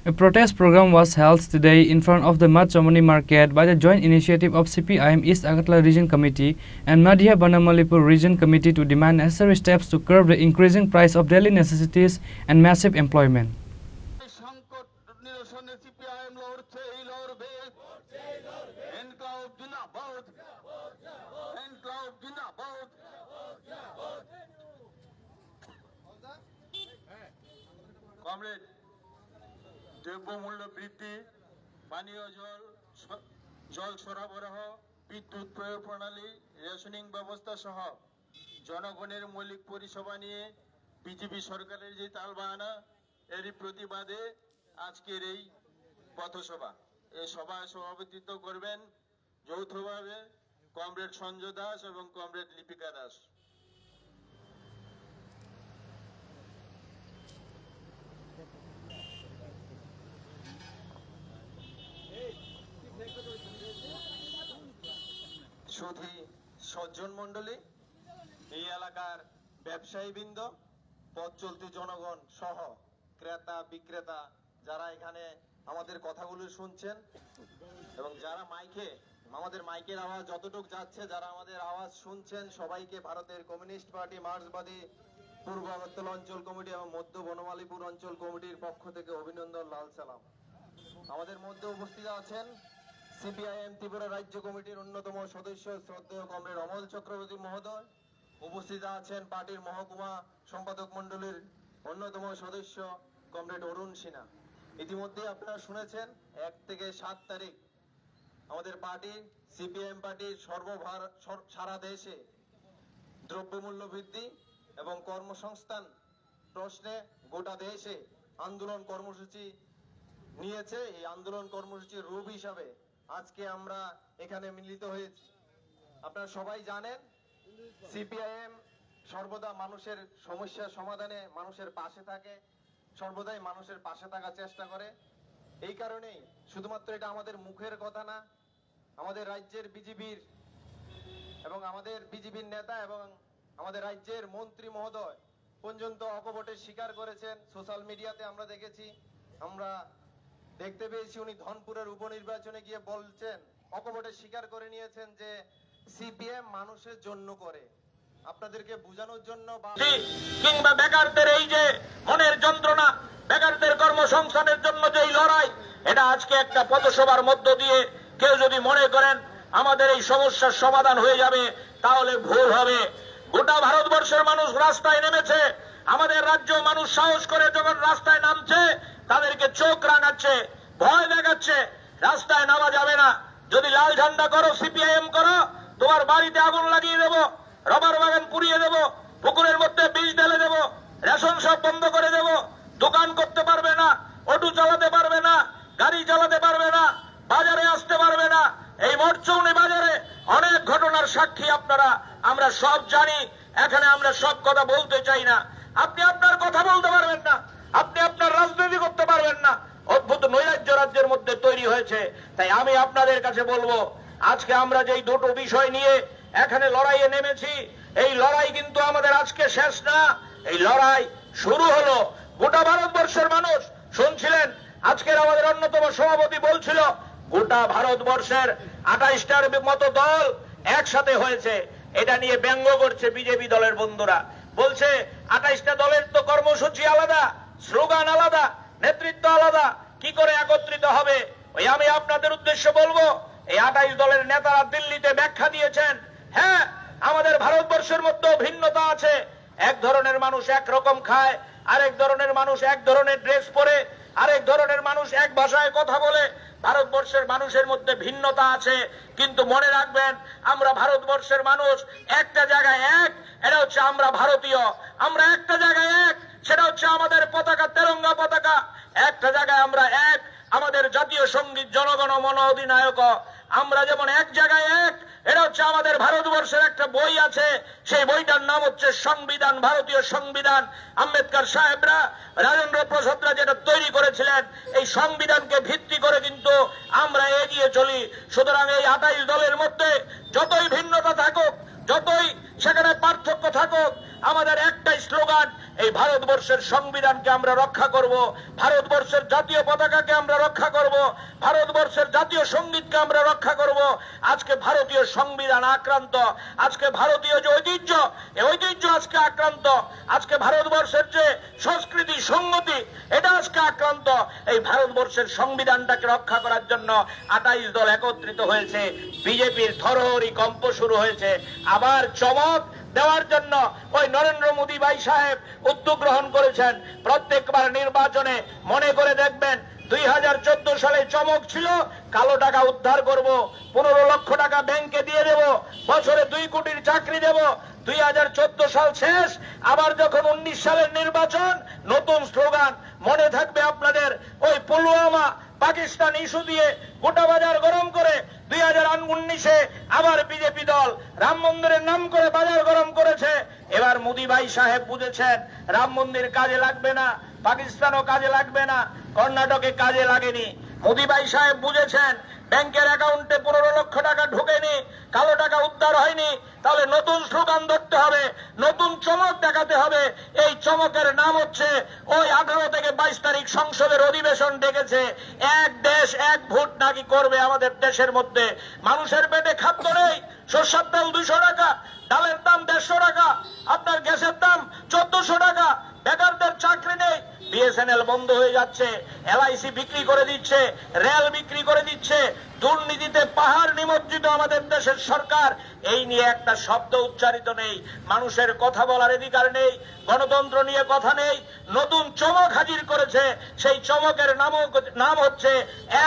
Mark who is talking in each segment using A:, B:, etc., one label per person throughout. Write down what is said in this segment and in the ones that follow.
A: A protest program was held today in front of the Madhya market by the joint initiative of CPIM East Agartala Region Committee and Madhya Banmalipur Region Committee to demand necessary steps to curb the increasing price of daily necessities and massive employment.
B: দ্রব্যমূল্য বৃদ্ধি, পানীয় জল সরবরাহ, বিদ্যুৎ প্রয়োগ প্রণালী, rationing ব্যবস্থা সহ জনগণের মৌলিক পরিষেবা নিয়ে বিজেপি সরকারের যে তালবাহানা, এরই প্রতিবাদে আজকের এই পথসভা। এই সভায় সভাপতিত্ব করবেন যৌথভাবে কমরেড সঞ্জয় দাস এবং কমরেড লিপিকা দাস। সুধী সজ্জন মন্ডলী, এই এলাকার ব্যবসায়ীবৃন্দ, পথ চলতি জনগণ সহ ক্রেতা বিক্রেতা যারা এখানে আমাদের কথাগুলো শুনছেন এবং যারা আমাদের মাইকের আওয়াজ যতটুকু যাচ্ছে, যারা আমাদের আওয়াজ শুনছেন, সবাইকে ভারতের কমিউনিস্ট পার্টি মার্ক্সবাদী পূর্ব আগরতলা অঞ্চল কমিটি এবং মধ্য বনমালীপুর অঞ্চল কমিটির পক্ষ থেকে অভিনন্দন, লাল সালাম। আমাদের মধ্যে উপস্থিত আছেন CPIM ত্রিপুরা রাজ্য কমিটির অন্যতম সদস্য শ্রদ্ধেয় কমরেড অমল চক্রবর্তী মহোদয়। উপস্থিত আছেন পার্টির মহকুমা সম্পাদক মণ্ডলীর অন্যতম সদস্য কমরেড অরুণ সিনহা। ইতিমধ্যে আপনারা শুনেছেন 1 থেকে 7 তারিখ আমাদের পার্টি CPIM পার্টির সারা দেশে দ্রব্যমূল্য বৃদ্ধি এবং কর্মসংস্থান প্রশ্নে গোটা দেশে আন্দোলন কর্মসূচি নিয়েছে। এই আন্দোলন কর্মসূচির রূপ হিসাবে আজকে আমরা এখানে মিলিত হয়েছি। আপনারা সবাই জানেন CPIM সর্বদা মানুষের সমস্যার সমাধানে মানুষের পাশে থাকে, সর্বদাই মানুষের পাশে থাকার চেষ্টা করে। এই কারণেই শুধুমাত্র এটা আমাদের মুখের কথা না, আমাদের রাজ্যের বিজেপির নেতা এবং আমাদের রাজ্যের মন্ত্রী মহোদয় পর্যন্ত অকপটের স্বীকার করেছেন। সোশ্যাল মিডিয়াতে আমরা দেখেছি, আমরা দেখতে পেয়েছি উনি ধনপুরের উপনির্বাচনে গিয়ে বলছেন, অকপটে স্বীকার করে নিয়েছেন যে CPIM মানুষের জন্য করে। আপনাদেরকে বোঝানোর জন্য কিংবা বেকারদের এই যে মনের যন্ত্রণা, বেকারদের কর্মসংস্থানের জন্য যে লড়াই, এটা আজকে একটা পথসভার মধ্য দিয়ে কেউ যদি মনে করেন আমাদের এই সমস্যার সমাধান হয়ে যাবে, তাহলে ভুল হবে। গোটা ভারতবর্ষের মানুষ রাস্তায় নেমেছে, আমাদের রাজ্য মানুষ সাহস করে যখন রাস্তায় নামছে, তাদেরকে চোখ রাঙাচ্ছে, ভয় দেখাচ্ছে, রাস্তায় নামা যাবে না। যদি লাল ঝান্ডা করো, CPIM করো, তোমার বাড়িতে আগুন লাগিয়ে দেবো, রবার বাগান পুড়িয়ে দেবো, পুকুরের মধ্যে বিষ ঢেলে দেবো, রেশন সব বন্ধ করে দেবো, দোকান করতে পারবে না, অটো চালাতে পারবে না, গাড়ি চালাতে পারবে না, বাজারে আসতে পারবে না। এই মরচৌনি বাজারে অনেক ঘটনার সাক্ষী আপনারা, আমরা সব জানি। এখানে আমরা সব কথা বলতে চাই না। আপনি আপনার কথা বলতে পারবেন না, আপনি আপনার রাজনীতি করতে পারবেন না। অদ্ভুত নৈরাজ্য রাজ্যের মধ্যে তৈরি হয়েছে। তাই আমি আপনাদের কাছে বলবো, আজকে আমরা যেই দুটো বিষয় নিয়ে এখানে লড়াইয়ে নেমেছি, এই লড়াই কিন্তু আমাদের আজকে শেষ না, এই লড়াই শুরু হলো। গোটা ভারতবর্ষের মানুষ শুনছিলেন, আজকের আমাদের অন্যতম সভাপতি বলছিল গোটা ভারতবর্ষের 28টার মতো দল একসাথে হয়েছে। এটা নিয়ে ব্যঙ্গ করছে বিজেপি দলের বন্ধুরা, বলছে 28টা দলের তো কর্মসূচি আলাদা, স্লোগান আলাদা, নেতৃত্ব আলাদা, কি করে একত্রিত হবে? ওই আমি আপনাদের উদ্দেশ্যে বলবো, এই 28 দলের নেতারা দিল্লিতে ব্যাখ্যা দিয়েছেন, হ্যাঁ আমাদের ভারতবর্ষের মধ্যেও ভিন্নতা আছে। এক ধরনের মানুষ এক রকম খায়, আরেক ধরনের মানুষ এক ধরনের ড্রেস পরে, আরেক ধরনের মানুষ এক ভাষায় কথা বলে। ভারতবর্ষের মানুষের মধ্যে ভিন্নতা আছে, কিন্তু মনে রাখবেন আমরা ভারতবর্ষের মানুষ একটা জায়গায় এক, এটা হচ্ছে আমরা ভারতীয়। আমরা একটা জায়গায় এক, সেটা হচ্ছে আমাদের পতাকা, তেরঙ্গা পতাকা। একটা জায়গায় আমরা এক, আমাদের জাতীয় সঙ্গীত জনগণ মন অধিনায়ক। আমরা যেমন এক জায়গায় এক, এটা হচ্ছে আমাদের ভারতবর্ষের একটা বই আছে, সেই বইটার নাম হচ্ছে সংবিধান, ভারতীয় সংবিধান। আম্বেদকর সাহেবরা, রাজেন্দ্র প্রসাদরা যেটা তৈরি করেছিলেন, এই সংবিধানকে ভিত্তি করে কিন্তু আমরা এগিয়ে চলি। সুতরাং এই 28 দলের মধ্যে যতই ভিন্নতা থাকুক, যতই সেখানে পার্থক্য থাকুক,
C: আমাদের একটাই স্লোগান, এই ভারতবর্ষের সংবিধানকে আমরা রক্ষা করব, ভারতবর্ষের জাতীয় পতাকাকে আমরা রক্ষা করব, ভারতবর্ষের জাতীয় সঙ্গীতকে আমরা রক্ষা করব। আজকে ভারতীয় সংবিধান আক্রান্ত, আজকে ভারতীয় যে ঐতিহ্য, এই ঐতিহ্য আজকে আক্রান্ত, আজকে ভারতবর্ষের যে সংস্কৃতি সংগতি এটা আজকে আক্রান্ত। এই ভারতবর্ষের সংবিধানটাকে রক্ষা করার জন্য 28 দল একত্রিত হয়েছে। বিজেপির থরহরি কম্প শুরু হয়েছে। আবার চমক দেওয়ার জন্য ওই নরেন্দ্র মোদী ভাই সাহেব উদ্যোগ গ্রহণ করেছেন। প্রত্যেকবার নির্বাচনে মনে করে দেখবেন 2014 সালে চমক ছিল কালো টাকা উদ্ধার করব, 15 লক্ষ টাকা ব্যাংকে দিয়ে দেব, বছরে 2 কোটির চাকরি দেব। 2014 সাল শেষ, আবার যখন 19 সালের নির্বাচন, নতুন স্লোগান মনে থাকবে আপনাদের, ওই পুলওয়ামা পাকিস্তান ইস্যু দিয়ে গোটা বাজার গরম করে 2019-এ আবার বিজেপি দল রাম মন্দিরের নাম করে বাজার গরম করেছে। এবার মোদী ভাই সাহেব বুঝেছেন রাম মন্দির কাজে লাগবে না, পাকিস্তানও কাজে লাগবে না, কর্ণাটকে কাজে লাগেনি। মোদী ভাই সাহেব বুঝেছেন ব্যাংকের অ্যাকাউন্টে 15 লক্ষ টাকা ঢোকেনি, কালো টাকা উদ্ধার হয়নি, তাহলে নতুন স্লোগান ধরতে হবে, নতুন চমক দেখাতে হবে। এই চমকের নাম হচ্ছে ওই 18 থেকে 22 তারিখ সংসদের অধিবেশন ডেকেছে। এক দেশ এক ভোট নাকি করবে আমাদের দেশের মধ্যে। মানুষের পেটে খাদ্য নেই, সরষের তেল 200 টাকা, ডালের দাম 150 টাকা, আপনার গ্যাসের দাম 1400 টাকা, বেকারদের চাকরি নেই, বিএসএনএল বন্ধ হয়ে যাচ্ছে, এলআইসি বিক্রি করে দিচ্ছে, রেল বিক্রি করে দিচ্ছে, দুর্নীতিতে পাহাড় নিমজ্জিত আমাদের দেশের সরকার। এই নিয়ে একটা শব্দ উচ্চারিত নেই, মানুষের কথা বলার অধিকার নেই, গণতন্ত্র নিয়ে কথা নেই। নতুন চমক হাজির করেছে, সেই চমকের নাম হচ্ছে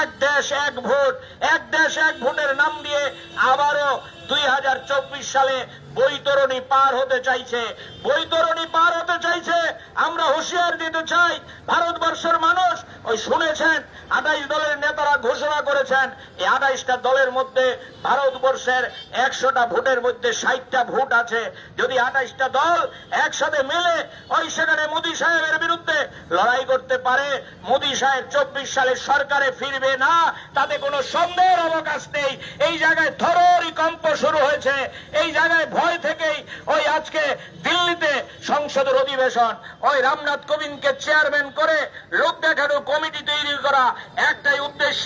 C: এক দেশ এক ভোট। এক দেশ এক ভোটের নাম দিয়ে আবারও 2024 সালে বৈতরণী পার হতে চাইছে, বৈতরণী পার হতে চাইছে। আমরা হুঁশিয়ার দিতে চাই ভারতবর্ষের মানুষ, ওই শুনেছেন 28 দলের নেতারা ঘোষণা করেছেন, এই 28টা দলের মধ্যে ভারতবর্ষের 100টা ভোটের মধ্যে 60টা ভোট আছে। যদি 28টা দল একসাথে মিলে ওই সেখানে মোদী সাহেবের বিরুদ্ধে লড়াই করতে পারে, মোদী সাহেব 24 সালে সরকারে ফিরবে না, তাতে কোনো সন্দেহের অবকাশ নেই। এই জায়গায় থরহরি কম্প শুরু হয়েছে, এই জায়গায় ভয় থেকেই ওই আজকে দিল্লিতে সংসদের অধিবেশন, ওই রামনাথ কোবিন্দকে চেয়ারম্যান করে লোক দেখানো কমিটি তৈরি করা, একটাই উদ্দেশ্য,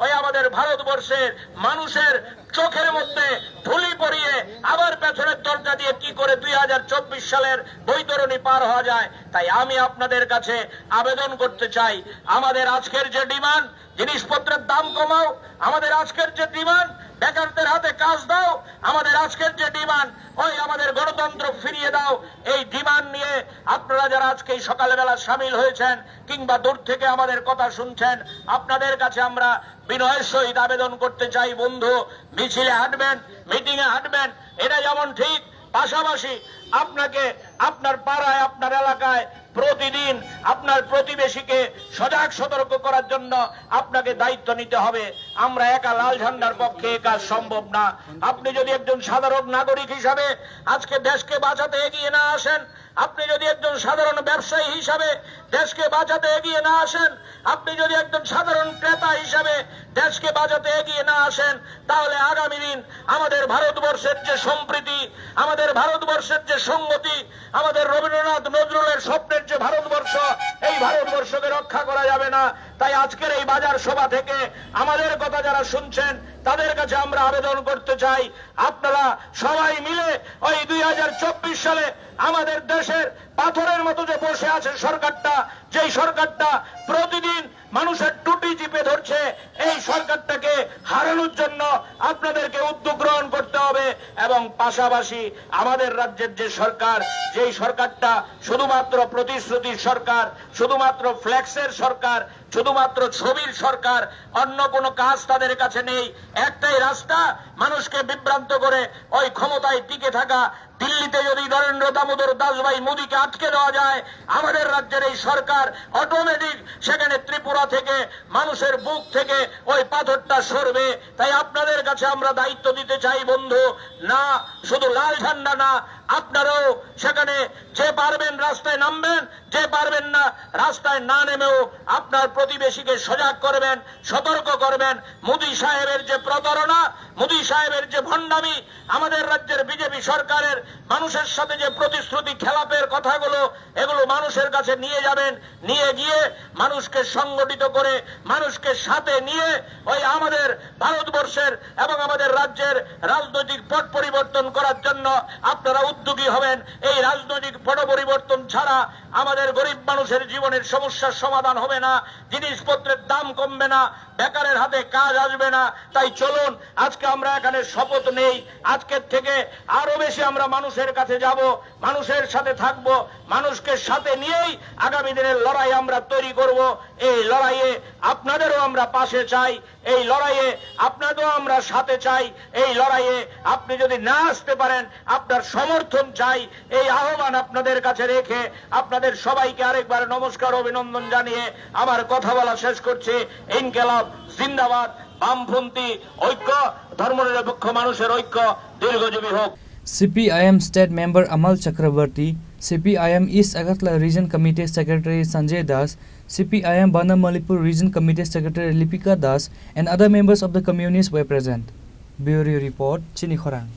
C: ওই আমাদের ভারতবর্ষের মানুষের চোখের মধ্যে ধুলি পরিয়ে আবার পেছনের দরজা দিয়ে কি করে 2024 সালের বৈতরণী পার হওয়া যায়। তাই আমি আপনাদের কাছে আবেদন করতে চাই, আমাদের আজকের যে ডিমান্ড, জিনিসপত্রের দাম কমাও, আমাদের আজকের যে ডিমান্ড বেকারদের হাতে কাজ দাও, আমাদের আজকের যে ডিমান্ড ওই আমাদের গণতন্ত্র ফিরিয়ে দাও, এই ডিমান্ড নিয়ে আপনারা যারা আজকে এই সকালবেলা সামিল হয়েছেন কিংবা দূর থেকে আমাদের কথা শুনছেন, আপনাদের কাছে আমরা বিনয়ের সহিত আবেদন করতে চাই, বন্ধু মিছিলে হাঁটবেন, মিটিং এ হাঁটবেন, এটা যেমন ঠিক, পাশাপাশি আপনাকে আপনার পাড়ায় আপনার এলাকায় প্রতিদিন আপনার প্রতিবেশীকে সজাগ সতর্ক করার জন্য আপনাকে দায়িত্ব নিতে হবে। আমরা একা লাল ঝান্ডার পক্ষে এ কাজ সম্ভব না। আপনি যদি একজন সাধারণ নাগরিক হিসাবে আজকে দেশকে বাঁচাতে এগিয়ে না আসেন, আপনি যদি একজন সাধারণ ব্যবসায়ী হিসাবে দেশকে বাঁচাতে এগিয়ে না আসেন, আপনি যদি একজন সাধারণ ক্রেতা হিসাবে দেশকে বাঁচাতে এগিয়ে না আসেন, তাহলে আগামী দিন আমাদের ভারতবর্ষের যে সম্প্রীতি, আমাদের ভারতবর্ষের যে সংগতি, আমাদের রবীন্দ্রনাথ নজরুলের স্বপ্নের যে ভারতবর্ষ, এই ভারতবর্ষকে রক্ষা করা যাবে না। তাই আজকের এই বাজার সভা থেকে আমাদের কথা যারা শুনছেন তাদের কাছে আমরা আবেদন করতে চাই, আপনারা সবাই মিলে ওই 2024 সালে আমাদের দেশের পাথরের মতো যে বসে আছে সরকারটা, যেই সরকারটা প্রতিদিন মানুষের টুটি চিপে ধরছে, এই সরকারটাকে হারানোর জন্য আপনাদেরকে উদ্যোগ গ্রহণ করতে হবে। এবং পাশাপাশি আমাদের রাজ্যের যে সরকার, যেই সরকারটা শুধুমাত্র প্রতিশ্রুতির সরকার, শুধুমাত্র ফ্ল্যাক্সের সরকার, শুধুমাত্র ছবির সরকার, অন্য কোনো কাজ তাদের কাছে নেই, একটাই রাস্তা মানুষকে বিভ্রান্ত করে ওই ক্ষমতায় টিকে থাকা। দিল্লিতে যদি নরেন্দ্র দামোদর দাস ভাই মোদীকে আটকে দেওয়া যায়, আমাদের রাজ্যের এই সরকার অটোমেটিক সেখানে ত্রিপুরা থেকে মানুষের বুক থেকে ওই পাথরটা সরবে। তাই আপনাদের কাছে আমরা দায়িত্ব দিতে চাই, বন্ধু, না শুধু লাল ঝান্ডা না, আপনারাও সেখানে যে পারবেন রাস্তায় নামবেন, যে পারবেন না রাস্তায় না নেমেও আপনার প্রতিবেশীকে সজাগ করবেন, সতর্ক করবেন। মোদী সাহেবের যে প্রতারণা, মোদী সাহেবের যে ভণ্ডামি, আমাদের রাজ্যের বিজেপি সরকারের মানুষের সাথে যে প্রতিশ্রুতি খেলাপের কথাগুলো, এগুলো মানুষের কাছে নিয়ে যাবেন। নিয়ে গিয়ে মানুষকে সংগঠিত করে, মানুষকে সাথে নিয়ে ওই আমাদের ভারতবর্ষের এবং আমাদের রাজ্যের রাজনৈতিক পট পরিবর্তন করার জন্য আপনারা উদ্যোগী হবেন। এই রাজনৈতিক পট পরিবর্তন ছাড়া আমাদের গরিব মানুষের জীবনের সমস্যার সমাধান হবে না, জিনিসপত্রের দাম কমবে না, বেকারের হাতে কাজ আসবে না। তাই চলুন আজকে আমরা এখানে শপথ নেই, আজকের থেকে আরো বেশি আমরা মানুষের কাছে যাব, মানুষের সাথে থাকব, মানুষকে সাথে নিয়েই আগামী দিনের লড়াই আমরা তৈরি করব। এই লড়াইয়ে আপনাদেরও আমরা পাশে চাই, এই লড়াইয়ে আপনাদেরও আমরা সাথে চাই। এই লড়াইয়ে আপনি যদি না আসতে পারেন, আপনার সমর্থন চাই। এই আহ্বান আপনাদের কাছে রেখে আপনাদের সবাইকে আরেকবার নমস্কার, অভিনন্দন জানিয়ে আমার কথা বলা শেষ করছি। ইনকিলাব জিন্দাবাদ, বামপন্থী ঐক্য, ধর্মনিরপেক্ষ মানুষের ঐক্য দীর্ঘজীবী হোক।
A: CPIM State Member Amal Chakrabarti, CPIM East Agartala Region Committee Secretary Sanjay Das, CPIM Banmalipur Region Committee Secretary Lipika Das, and other members of the communities were present. Bureau Report, Chini Khorang.